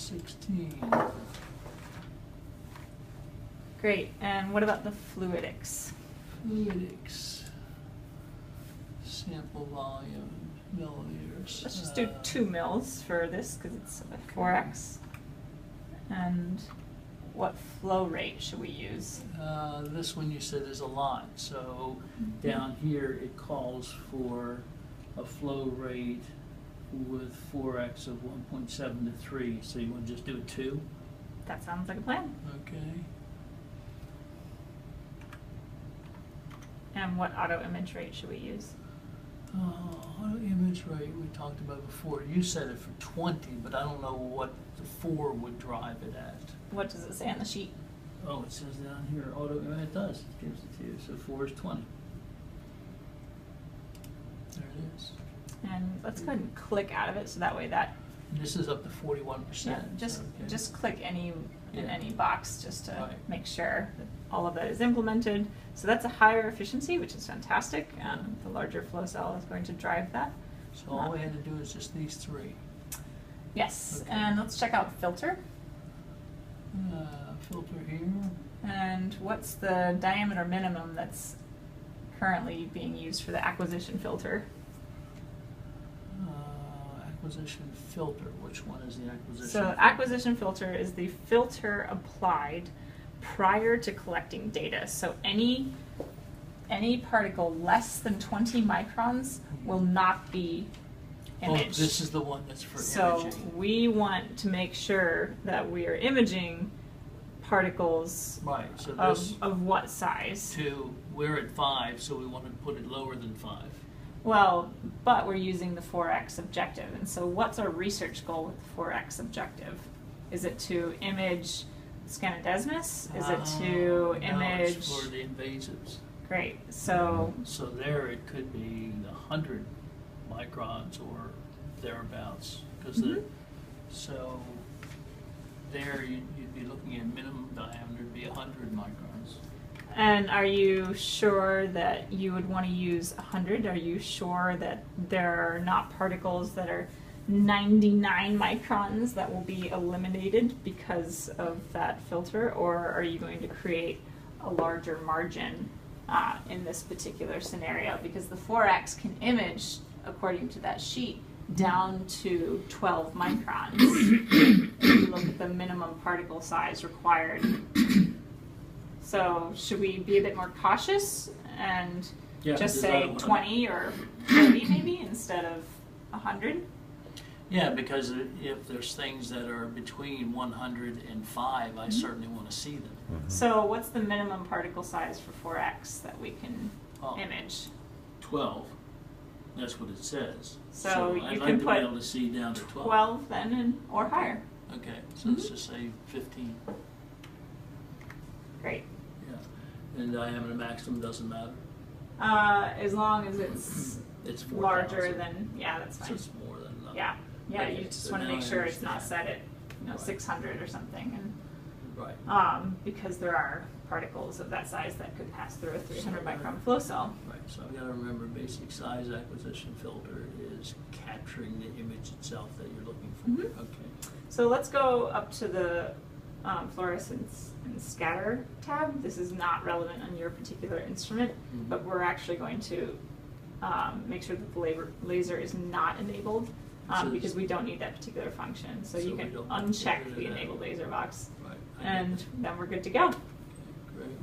16. Great. And what about the fluidics? Fluidics. Sample volume, milliliters. Let's just do 2 mils for this because it's a 4x. And what flow rate should we use? This one you said is a lot, so down here it calls for a flow rate with 4x of 1.7 to 3. So you want to just do a 2? That sounds like a plan. Okay. And what auto image rate should we use? Auto image rate we talked about before. You said it for 20, but I don't know what the 4 would drive it at. What does it say on the sheet? Oh, it says down here auto. It does. It gives it to you. So 4 is 20. There it is. And let's go ahead and click out of it so that way that. This is up to 41%. Yeah, just click any in any box just to Right. make sure that all of that is implemented. So that's a higher efficiency, which is fantastic. The larger flow cell is going to drive that. So all we had to do is just these 3. Yes, Okay. and let's check out filter. Filter here. And what's the diameter minimum that's currently being used for the acquisition filter? Acquisition filter. Which one is the acquisition? So filter? acquisition filter is the filter applied prior to collecting data. So any particle less than 20 microns will not be imaged. Oh, this is the one that's for so imaging. we want to make sure that we are imaging particles Right. So this of what size? we're at 5, so we want to put it lower than 5. Well, but we're using the 4x objective. And so what's our research goal with the 4x objective? Is it to image scanodesmus? Is it to image? No, it's for the invasives. Great. So So there it could be 100 microns or thereabouts. Because so there you'd be looking at minimum diameter would be 100 microns. and are you sure that you would want to use 100? Are you sure that there are not particles that are 99 microns that will be eliminated because of that filter, or are you going to create a larger margin in this particular scenario? Because the 4x can image, according to that sheet, down to 12 microns. If you look at the minimum particle size required. So should we be a bit more cautious and just say 20 or 30 maybe instead of 100? Yeah, because if there's things that are between 100 and 5, I certainly want to see them. So what's the minimum particle size for 4x that we can image? 12. That's what it says. So you I'd can like to put be able to see down to 12. 12 then, or higher. Okay, so let's just say 15. Great. Yeah, and diameter maximum doesn't matter. As long as it's It's 4,000. larger than, yeah, that's So fine. it's more than enough. Yeah, yeah. Okay, You just so want to now make I sure it's not set understand. at Right. 600 or something, and Right. because there are particles of that size that could pass through a 300 micron flow cell. Right. So I've got to remember basic size acquisition filter is capturing the image itself that you're looking for. Okay. So let's go up to the fluorescence and scatter tab. This is not relevant on your particular instrument, but we're actually going to make sure that the laser is not enabled because we don't need that particular function. So you we can don't uncheck get rid the of that. enabled laser box, Right. and then we're good to go. Okay, great.